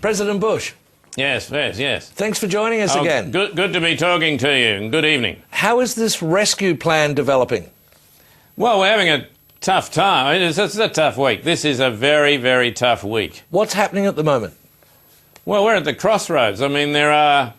President Bush. Yes. Thanks for joining us again. Good to be talking to you, and good evening. How is this rescue plan developing? Well, we're having a tough time. It's a tough week. This is a very, very tough week. What's happening at the moment? Well, we're at the crossroads. I mean, there are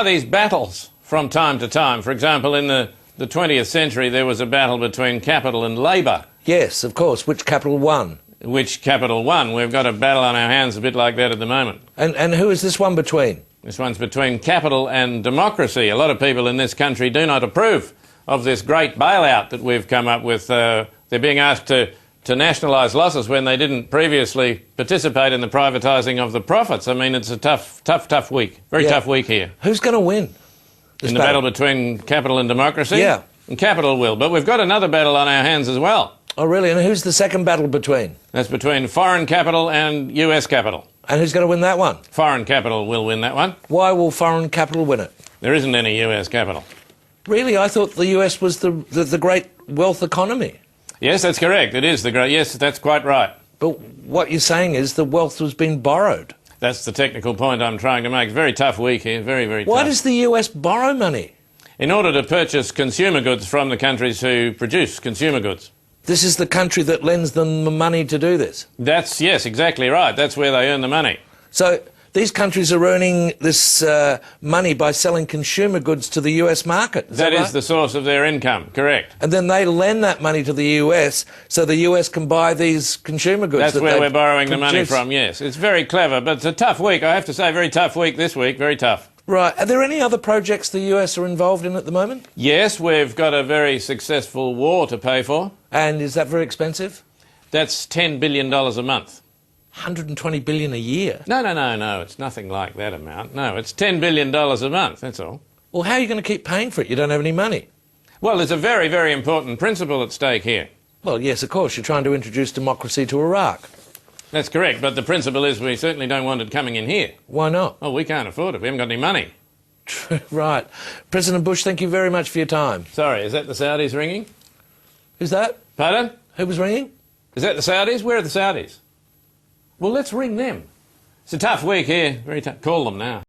these battles from time to time. For example, in the 20th century, there was a battle between capital and labour. Yes, of course. Which capital won? Which capital won? We've got a battle on our hands a bit like that at the moment. And who is this one between? This one's between capital and democracy. A lot of people in this country do not approve of this great bailout that we've come up with. They're being asked to nationalise losses when they didn't previously participate in the privatising of the profits. I mean, it's a tough week. Very tough week here. Who's going to win? In the battle between capital and democracy? Yeah. And capital will. But we've got another battle on our hands as well. Oh, really? And who's the second battle between? That's between foreign capital and US capital. And who's going to win that one? Foreign capital will win that one. Why will foreign capital win it? There isn't any US capital. Really? I thought the US was the great wealth economy. Yes, that's correct. It is the great... Yes, that's quite right. But what you're saying is the wealth was being borrowed. That's the technical point I'm trying to make. Very tough week here. Very, very tough. Why does the US borrow money? In order to purchase consumer goods from the countries who produce consumer goods. This is the country that lends them the money to do this? Yes, exactly right. That's where they earn the money. So these countries are earning this money by selling consumer goods to the US market. Is that right? That is the source of their income, correct. And then they lend that money to the US so the US can buy these consumer goods. That's where we're borrowing the money from, yes. It's very clever, but it's a tough week. I have to say, very tough week this week, very tough. Right. Are there any other projects the US are involved in at the moment? Yes, we've got a very successful war to pay for. And is that very expensive? That's $10 billion a month. 120 billion a year? No, it's nothing like that amount. No, it's $10 billion a month, that's all. Well, how are you going to keep paying for it? You don't have any money. Well, there's a very, very important principle at stake here. Well, yes, of course. You're trying to introduce democracy to Iraq. That's correct, but the principle is we certainly don't want it coming in here. Why not? Oh, we can't afford it. We haven't got any money. Right. President Bush, thank you very much for your time. Sorry, is that the Saudis ringing? Who's that? Pardon? Who was ringing? Is that the Saudis? Where are the Saudis? Well, let's ring them. It's a tough week here. Very tough. Call them now.